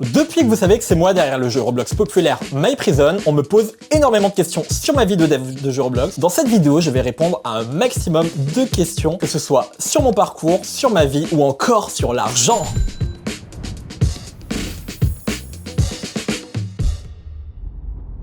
Depuis que vous savez que c'est moi derrière le jeu Roblox populaire My Prison, on me pose énormément de questions sur ma vie de dev de jeu Roblox. Dans cette vidéo, je vais répondre à un maximum de questions, que ce soit sur mon parcours, sur ma vie ou encore sur l'argent.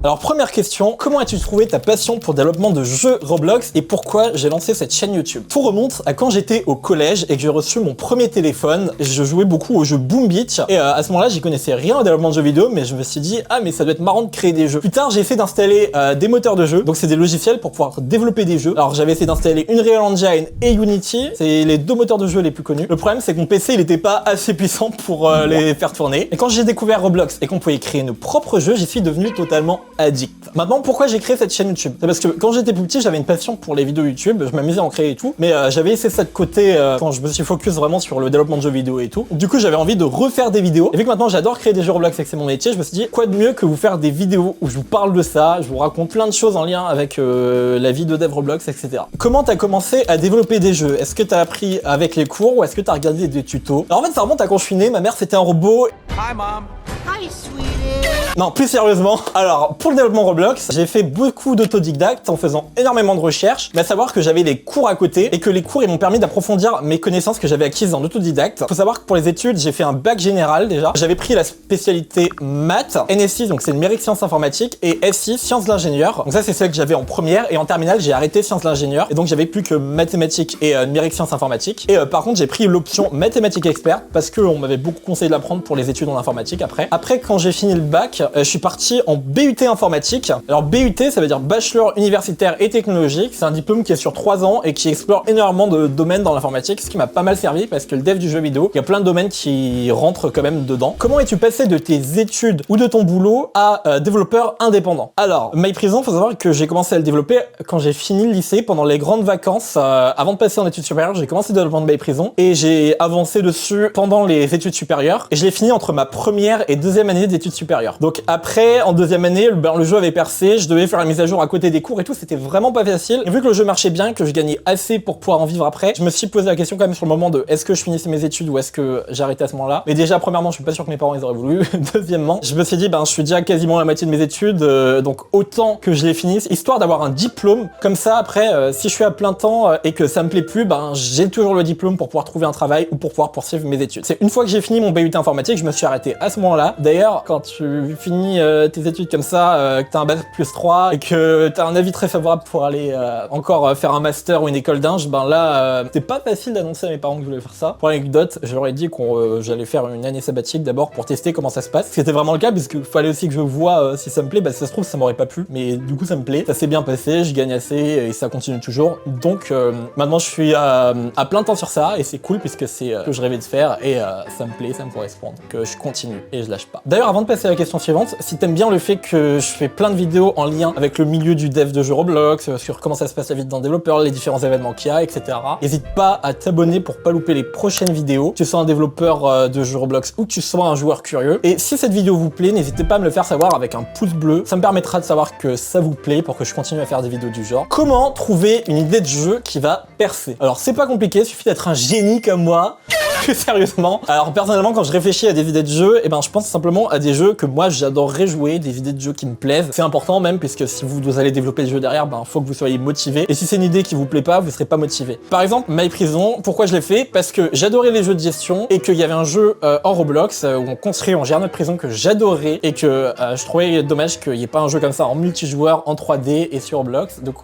Alors première question, comment as-tu trouvé ta passion pour le développement de jeux Roblox et pourquoi j'ai lancé cette chaîne YouTube? Tout remonte à quand j'étais au collège et que j'ai reçu mon premier téléphone. Je jouais beaucoup au jeu Boom Beach et à ce moment-là, j'y connaissais rien au développement de jeux vidéo, mais je me suis dit ah mais ça doit être marrant de créer des jeux. Plus tard, j'ai essayé d'installer des moteurs de jeux, donc c'est des logiciels pour pouvoir développer des jeux. Alors j'avais essayé d'installer Unreal Engine et Unity, c'est les deux moteurs de jeu les plus connus. Le problème c'est que mon PC il était pas assez puissant pour les faire tourner. Et quand j'ai découvert Roblox et qu'on pouvait créer nos propres jeux, j'y suis devenu totalement addict. Maintenant, pourquoi j'ai créé cette chaîne YouTube? C'est parce que quand j'étais plus petit, j'avais une passion pour les vidéos YouTube, je m'amusais à en créer et tout, mais j'avais laissé ça de côté quand je me suis focus vraiment sur le développement de jeux vidéo et tout. Du coup, j'avais envie de refaire des vidéos. Et vu que maintenant j'adore créer des jeux Roblox et que c'est mon métier, je me suis dit, quoi de mieux que vous faire des vidéos où je vous parle de ça, je vous raconte plein de choses en lien avec la vie de dev Roblox, etc. Comment t'as commencé à développer des jeux? Est-ce que t'as appris avec les cours ou est-ce que t'as regardé des tutos? Alors en fait, ça remonte à quand je suis né, ma mère c'était un robot. Hi mom. Hi, sweetie. Non, plus sérieusement, alors pour le développement Roblox, j'ai fait beaucoup d'autodidacte en faisant énormément de recherches, mais à savoir que j'avais les cours à côté et que les cours ils m'ont permis d'approfondir mes connaissances que j'avais acquises en autodidacte. Faut savoir que pour les études, j'ai fait un bac général déjà. J'avais pris la spécialité maths, NSI donc c'est numérique sciences informatiques et SI sciences de l'ingénieur. Donc ça c'est celle que j'avais en première et en terminale j'ai arrêté sciences de l'ingénieur et donc j'avais plus que mathématiques et numérique sciences informatiques. Et par contre j'ai pris l'option mathématiques expert parce que on m'avait beaucoup conseillé de la prendre pour les études en informatique après. Après quand j'ai fini le bac, je suis parti en BUT informatique. Alors BUT, ça veut dire bachelor universitaire et technologique. C'est un diplôme qui est sur 3 ans et qui explore énormément de domaines dans l'informatique, ce qui m'a pas mal servi parce que le dev du jeu vidéo, il y a plein de domaines qui rentrent quand même dedans. Comment es-tu passé de tes études ou de ton boulot à développeur indépendant? Alors, My Prison, faut savoir que j'ai commencé à le développer quand j'ai fini le lycée, pendant les grandes vacances. Avant de passer en études supérieures, j'ai commencé le développement de My Prison et j'ai avancé dessus pendant les études supérieures et je l'ai fini entre ma première et deuxième année d'études supérieures. Donc après, en deuxième année, le jeu avait percé, je devais faire la mise à jour à côté des cours et tout, c'était vraiment pas facile. Et vu que le jeu marchait bien, que je gagnais assez pour pouvoir en vivre après, je me suis posé la question quand même sur le moment de est-ce que je finissais mes études ou est-ce que j'arrêtais à ce moment-là. Mais déjà, premièrement, je suis pas sûr que mes parents ils auraient voulu. Deuxièmement, je me suis dit, je suis déjà quasiment à la moitié de mes études, donc autant que je les finisse, histoire d'avoir un diplôme. Comme ça, après, si je suis à plein temps et que ça me plaît plus, j'ai toujours le diplôme pour pouvoir trouver un travail ou pour pouvoir poursuivre mes études. C'est une fois que j'ai fini mon BUT informatique, je me suis arrêté à ce moment-là. D'ailleurs, quand tu finis tes études comme ça, que t'as un bac plus 3 et que t'as un avis très favorable pour aller encore faire un master ou une école d'ingé, c'est pas facile d'annoncer à mes parents que je voulais faire ça. Pour l'anecdote, j'aurais dit que j'allais faire une année sabbatique d'abord pour tester comment ça se passe. C'était vraiment le cas puisqu'il fallait aussi que je vois si ça me plaît. Si ça se trouve, ça m'aurait pas plu, mais du coup ça me plaît. Ça s'est bien passé, je gagne assez et ça continue toujours. Donc maintenant je suis à plein temps sur ça et c'est cool puisque c'est ce que je rêvais de faire et ça me plaît, ça me correspond. Donc je continue et je lâche pas. D'ailleurs, avant de passer à la question suivante, si t'aimes bien le fait que je fais plein de vidéos en lien avec le milieu du dev de jeux Roblox, sur comment ça se passe la vie d'un développeur, les différents événements qu'il y a, etc. N'hésite pas à t'abonner pour pas louper les prochaines vidéos, que tu sois un développeur de jeux Roblox ou que tu sois un joueur curieux. Et si cette vidéo vous plaît, n'hésitez pas à me le faire savoir avec un pouce bleu. Ça me permettra de savoir que ça vous plaît pour que je continue à faire des vidéos du genre. Comment trouver une idée de jeu qui va percer? Alors c'est pas compliqué, il suffit d'être un génie comme moi. Plus sérieusement. Alors personnellement, quand je réfléchis à des idées de jeux, je pense simplement à des jeux que moi j'adorerais jouer, des idées de jeux qui me plaisent. C'est important même puisque si vous allez développer le jeu derrière, faut que vous soyez motivé. Et si c'est une idée qui vous plaît pas, vous serez pas motivé. Par exemple, My Prison, pourquoi je l'ai fait? Parce que j'adorais les jeux de gestion et qu'il y avait un jeu en Roblox où on construit, on gère notre prison que j'adorais et que je trouvais dommage qu'il n'y ait pas un jeu comme ça en multijoueur, en 3D et sur Roblox. Donc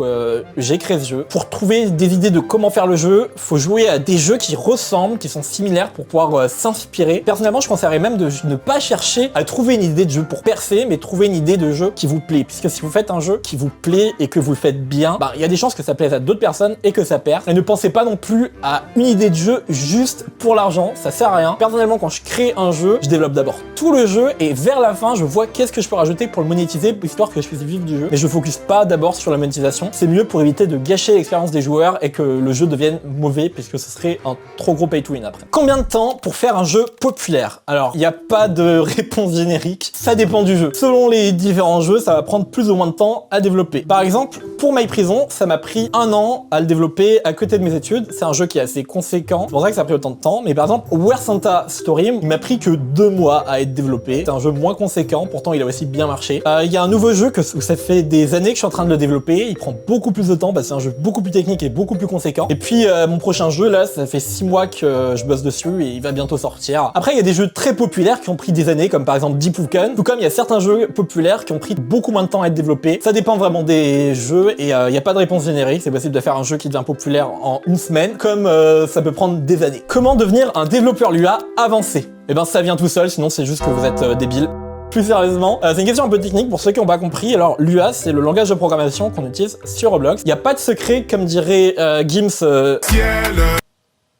j'ai créé ce jeu. Pour trouver des idées de comment faire le jeu, faut jouer à des jeux qui ressemblent, qui sont similaires pour pouvoir s'inspirer. Personnellement, je conseillerais même de ne pas chercher à trouver une idée de jeu pour percer, mais trouver une idée de jeu qui vous plaît. Puisque si vous faites un jeu qui vous plaît et que vous le faites bien, il y a des chances que ça plaise à d'autres personnes et que ça perce. Et ne pensez pas non plus à une idée de jeu juste pour l'argent, ça sert à rien. Personnellement, quand je crée un jeu, je développe d'abord tout le jeu et vers la fin, je vois qu'est-ce que je peux rajouter pour le monétiser, histoire que je puisse vivre du jeu. Mais je focus pas d'abord sur la monétisation. C'est mieux pour éviter de gâcher l'expérience des joueurs et que le jeu devienne mauvais, puisque ce serait un trop gros pay to win après. Combien de temps pour faire un jeu populaire? Alors, il n'y a pas de réponse générique, ça dépend du jeu. Selon les différents jeux, ça va prendre plus ou moins de temps à développer. Par exemple, pour My Prison, ça m'a pris 1 an à le développer à côté de mes études. C'est un jeu qui est assez conséquent, c'est pour ça que ça a pris autant de temps. Mais par exemple, Where Santa Story, il m'a pris que 2 mois à être développé. C'est un jeu moins conséquent, pourtant il a aussi bien marché. Il y a un nouveau jeu où ça fait des années que je suis en train de le développer. Il prend beaucoup plus de temps parce que c'est un jeu beaucoup plus technique et beaucoup plus conséquent. Et puis mon prochain jeu là, ça fait 6 mois que je bosse dessus et il va bientôt sortir. Après, il y a des jeux très populaires qui ont pris des années, comme par exemple Deep Woken. Tout comme il y a certains jeux populaires qui ont pris beaucoup moins de temps à être développés. Ça dépend vraiment des jeux et il n'y a pas de réponse générique. C'est possible de faire un jeu qui devient populaire en 1 semaine, comme ça peut prendre des années. Comment devenir un développeur Lua avancé? Eh ben ça vient tout seul, sinon c'est juste que vous êtes débile. Plus sérieusement, c'est une question un peu technique pour ceux qui n'ont pas compris. Alors Lua, c'est le langage de programmation qu'on utilise sur Roblox. Il n'y a pas de secret, comme dirait Gims.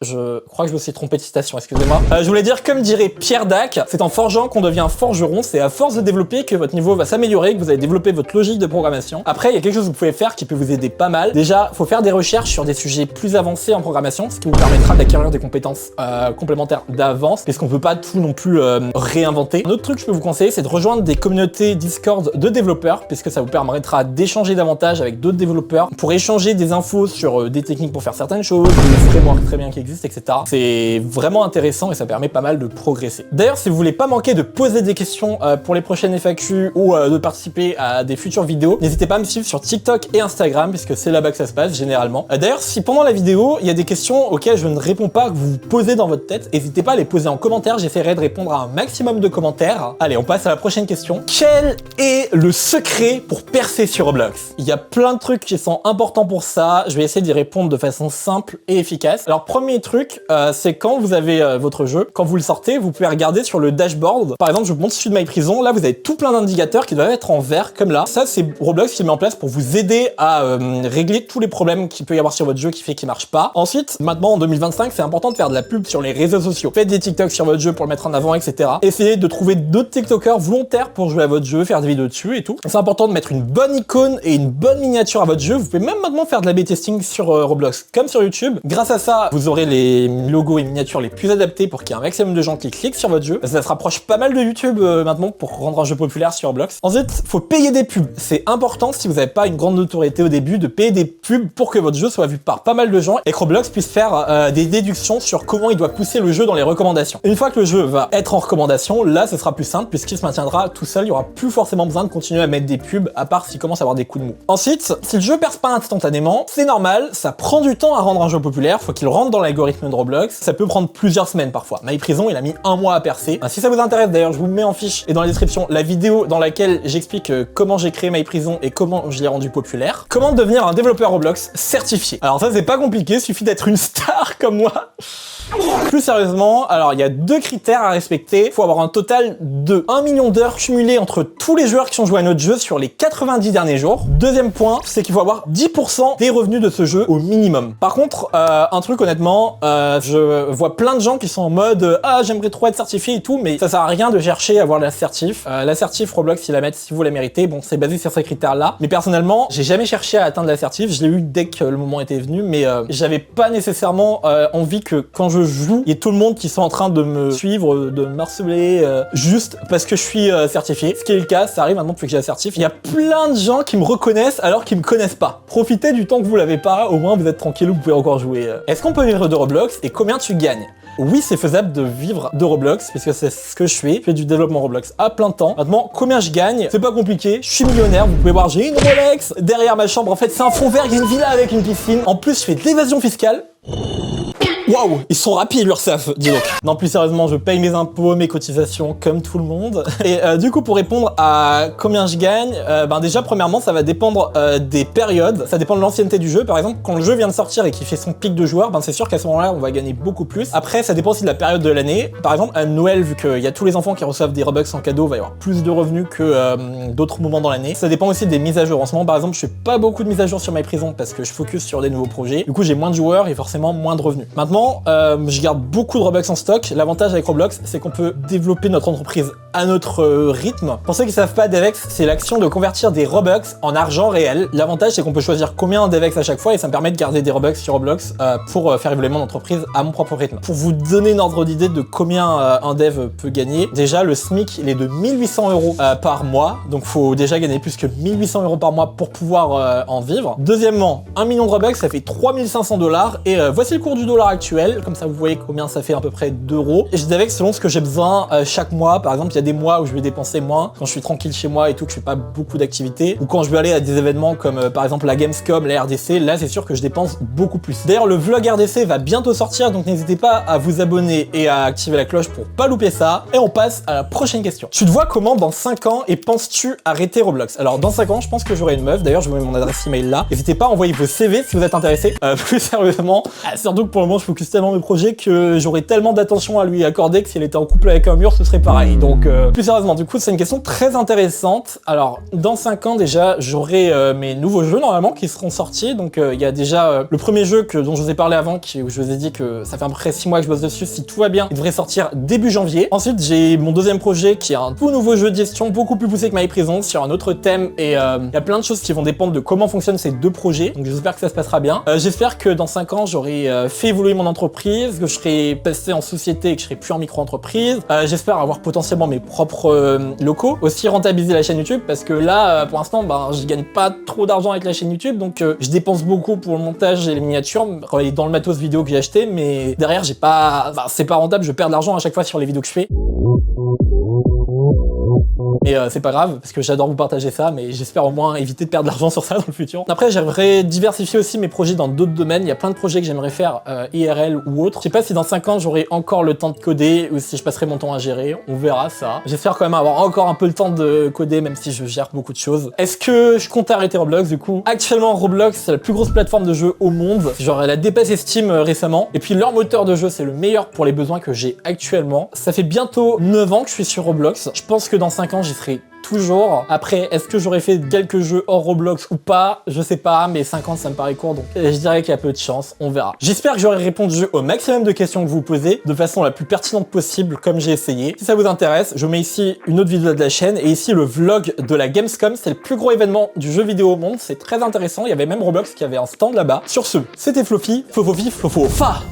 Je crois que je me suis trompé de citation, excusez-moi. Je voulais dire, comme dirait Pierre Dac, c'est en forgeant qu'on devient forgeron, c'est à force de développer que votre niveau va s'améliorer, que vous allez développer votre logique de programmation. Après, il y a quelque chose que vous pouvez faire qui peut vous aider pas mal. Déjà, faut faire des recherches sur des sujets plus avancés en programmation, ce qui vous permettra d'acquérir des compétences complémentaires d'avance, parce qu'on peut pas tout non plus réinventer. Un autre truc que je peux vous conseiller, c'est de rejoindre des communautés Discord de développeurs, puisque ça vous permettra d'échanger davantage avec d'autres développeurs, pour échanger des infos sur des techniques pour faire certaines choses, des frameworks très bien qui existent, etc. C'est vraiment intéressant et ça permet pas mal de progresser. D'ailleurs, si vous voulez pas manquer de poser des questions pour les prochaines FAQ ou de participer à des futures vidéos, n'hésitez pas à me suivre sur TikTok et Instagram puisque c'est là-bas que ça se passe généralement. D'ailleurs, si pendant la vidéo, il y a des questions auxquelles je ne réponds pas, que vous vous posez dans votre tête, n'hésitez pas à les poser en commentaire, j'essaierai de répondre à un maximum de commentaires. Allez, on passe à la prochaine question. Quel est le secret pour percer sur Roblox? Il y a plein de trucs qui sont importants pour ça, je vais essayer d'y répondre de façon simple et efficace. Alors, premier truc, c'est quand vous avez votre jeu, quand vous le sortez, vous pouvez regarder sur le dashboard. Par exemple, je vous montre celui de My Prison, là vous avez tout plein d'indicateurs qui doivent être en vert, comme là. Ça, c'est Roblox qui met en place pour vous aider à régler tous les problèmes qu'il peut y avoir sur votre jeu qui fait qu'il marche pas. Ensuite, maintenant en 2025, c'est important de faire de la pub sur les réseaux sociaux. Faites des TikTok sur votre jeu pour le mettre en avant, etc. Essayez de trouver d'autres TikTokers volontaires pour jouer à votre jeu, faire des vidéos dessus et tout. C'est important de mettre une bonne icône et une bonne miniature à votre jeu. Vous pouvez même maintenant faire de la B-testing sur Roblox, comme sur YouTube. Grâce à ça, vous aurez les logos et miniatures les plus adaptés pour qu'il y ait un maximum de gens qui cliquent sur votre jeu. Ça se rapproche pas mal de YouTube maintenant pour rendre un jeu populaire sur Roblox. Ensuite, faut payer des pubs. C'est important si vous n'avez pas une grande notoriété au début de payer des pubs pour que votre jeu soit vu par pas mal de gens et que Roblox puisse faire des déductions sur comment il doit pousser le jeu dans les recommandations. Une fois que le jeu va être en recommandation, là ce sera plus simple puisqu'il se maintiendra tout seul, il y aura plus forcément besoin de continuer à mettre des pubs à part s'il commence à avoir des coups de mou. Ensuite, si le jeu perce pas instantanément, c'est normal, ça prend du temps à rendre un jeu populaire, faut qu'il rentre dans l'algorithme de Roblox, ça peut prendre plusieurs semaines parfois. My Prison, il a mis 1 mois à percer. Si ça vous intéresse, d'ailleurs, je vous mets en fiche et dans la description la vidéo dans laquelle j'explique comment j'ai créé My Prison et comment je l'ai rendu populaire. Comment devenir un développeur Roblox certifié. Alors ça, c'est pas compliqué, il suffit d'être une star comme moi. Plus sérieusement, alors il y a 2 critères à respecter. Il faut avoir un total de 1 million d'heures cumulées entre tous les joueurs qui ont joué à notre jeu sur les 90 derniers jours. Deuxième point, c'est qu'il faut avoir 10% des revenus de ce jeu au minimum. Par contre, un truc honnêtement, je vois plein de gens qui sont en mode ah j'aimerais trop être certifié et tout, mais ça sert à rien de chercher à avoir l'assertif. L'assertif Roblox, ils la mettent si vous la méritez. Bon, c'est basé sur ces critères-là. Mais personnellement, j'ai jamais cherché à atteindre l'assertif. Je l'ai eu dès que le moment était venu, mais j'avais pas nécessairement envie que quand je joue, il y ait tout le monde qui sont en train de me suivre, de me harceler juste parce que je suis certifié. Ce qui est le cas, ça arrive maintenant depuis que j'ai l'assertif. Il y a plein de gens qui me reconnaissent alors qu'ils me connaissent pas. Profitez du temps que vous l'avez pas, au moins vous êtes tranquille, vous pouvez encore jouer. Est-ce qu'on peut vivre de Roblox et combien tu gagnes? Oui, c'est faisable de vivre de Roblox, puisque c'est ce que je fais. Je fais du développement Roblox à plein temps. Maintenant, combien je gagne? C'est pas compliqué. Je suis millionnaire. Vous pouvez voir, j'ai une Rolex derrière ma chambre. En fait, c'est un fond vert. Il y a une villa avec une piscine. En plus, je fais de l'évasion fiscale. Waouh, ils sont rapides l'URSSAF, dis donc. Non, plus sérieusement, je paye mes impôts, mes cotisations comme tout le monde. Et du coup, pour répondre à combien je gagne, déjà, premièrement, ça va dépendre des périodes. Ça dépend de l'ancienneté du jeu. Par exemple, quand le jeu vient de sortir et qu'il fait son pic de joueurs, c'est sûr qu'à ce moment-là, on va gagner beaucoup plus. Après, ça dépend aussi de la période de l'année. Par exemple, à Noël, vu qu'il y a tous les enfants qui reçoivent des Robux en cadeau, il va y avoir plus de revenus que d'autres moments dans l'année. Ça dépend aussi des mises à jour. En ce moment, par exemple, je fais pas beaucoup de mises à jour sur My Prison parce que je focus sur des nouveaux projets. Du coup, j'ai moins de joueurs et forcément moins de revenus. Maintenant, Actuellement, je garde beaucoup de Robux en stock. L'avantage avec Roblox, c'est qu'on peut développer notre entreprise à notre rythme. Pour ceux qui savent pas, Devex, c'est l'action de convertir des Robux en argent réel. L'avantage, c'est qu'on peut choisir combien Devex à chaque fois et ça me permet de garder des Robux sur Roblox pour faire évoluer mon entreprise à mon propre rythme. Pour vous donner une ordre d'idée de combien un dev peut gagner, déjà le SMIC, il est de 1800 € par mois. Donc faut déjà gagner plus que 1800 € par mois pour pouvoir en vivre. Deuxièmement, 1 million de Robux, ça fait 3500 $. Et voici le cours du dollar actuel. Comme ça, vous voyez combien ça fait à peu près d'euros. Et je Devex selon ce que j'ai besoin chaque mois. Par exemple, il y a des mois où je vais dépenser moins quand je suis tranquille chez moi et tout, que je fais pas beaucoup d'activités. Ou quand je vais aller à des événements comme par exemple la Gamescom, la RDC, là c'est sûr que je dépense beaucoup plus. D'ailleurs, le vlog RDC va bientôt sortir, donc n'hésitez pas à vous abonner et à activer la cloche pour pas louper ça. Et on passe à la prochaine question. Tu te vois comment dans 5 ans et penses-tu arrêter Roblox? Alors dans 5 ans, je pense que j'aurai une meuf. D'ailleurs, je vous mets mon adresse email là. N'hésitez pas à envoyer vos CV si vous êtes intéressé. Plus sérieusement, surtout que pour le moment, je focus tellement mes projets que j'aurais tellement d'attention à lui accorder que si elle était en couple avec un mur, ce serait pareil. Donc plus sérieusement, du coup, c'est une question très intéressante. Alors dans 5 ans déjà, j'aurai mes nouveaux jeux normalement qui seront sortis. Donc il y a déjà le premier jeu dont je vous ai parlé avant, où je vous ai dit que ça fait à peu près 6 mois que je bosse dessus. Si tout va bien, il devrait sortir début janvier. Ensuite, j'ai mon deuxième projet qui est un tout nouveau jeu de gestion beaucoup plus poussé que My Prison sur un autre thème et il y a plein de choses qui vont dépendre de comment fonctionnent ces deux projets. Donc j'espère que ça se passera bien. J'espère que dans 5 ans, j'aurai fait évoluer mon entreprise, que je serai passé en société et que je serai plus en micro-entreprise. J'espère avoir potentiellement mes propres locaux. Aussi rentabiliser la chaîne YouTube parce que là, pour l'instant, je gagne pas trop d'argent avec la chaîne YouTube. Donc je dépense beaucoup pour le montage et les miniatures et dans le matos vidéo que j'ai acheté. Mais derrière, j'ai pas, c'est pas rentable. Je perds de l'argent à chaque fois sur les vidéos que je fais. Mais c'est pas grave, parce que j'adore vous partager ça, mais j'espère au moins éviter de perdre de l'argent sur ça dans le futur. Après, j'aimerais diversifier aussi mes projets dans d'autres domaines. Il y a plein de projets que j'aimerais faire IRL ou autre. Je sais pas si dans 5 ans, j'aurai encore le temps de coder ou si je passerai mon temps à gérer. On verra ça. J'espère quand même avoir encore un peu le temps de coder, même si je gère beaucoup de choses. Est-ce que je compte arrêter Roblox du coup? Actuellement, Roblox, c'est la plus grosse plateforme de jeu au monde. Genre, elle a dépassé Steam récemment. Et puis, leur moteur de jeu, c'est le meilleur pour les besoins que j'ai actuellement. Ça fait bientôt 9 ans que je suis sur Roblox. Je pense que dans 5 ans, j'y serai toujours. Après, est-ce que j'aurais fait quelques jeux hors Roblox ou pas? Je sais pas, mais 50 ça me paraît court, donc je dirais qu'il y a peu de chance, on verra. J'espère que j'aurai répondu au maximum de questions que vous posez, de façon la plus pertinente possible, comme j'ai essayé. Si ça vous intéresse, je mets ici une autre vidéo de la chaîne, et ici le vlog de la Gamescom, c'est le plus gros événement du jeu vidéo au monde, c'est très intéressant, il y avait même Roblox qui avait un stand là-bas. Sur ce, c'était Flofi, Flofofi, Flofofa.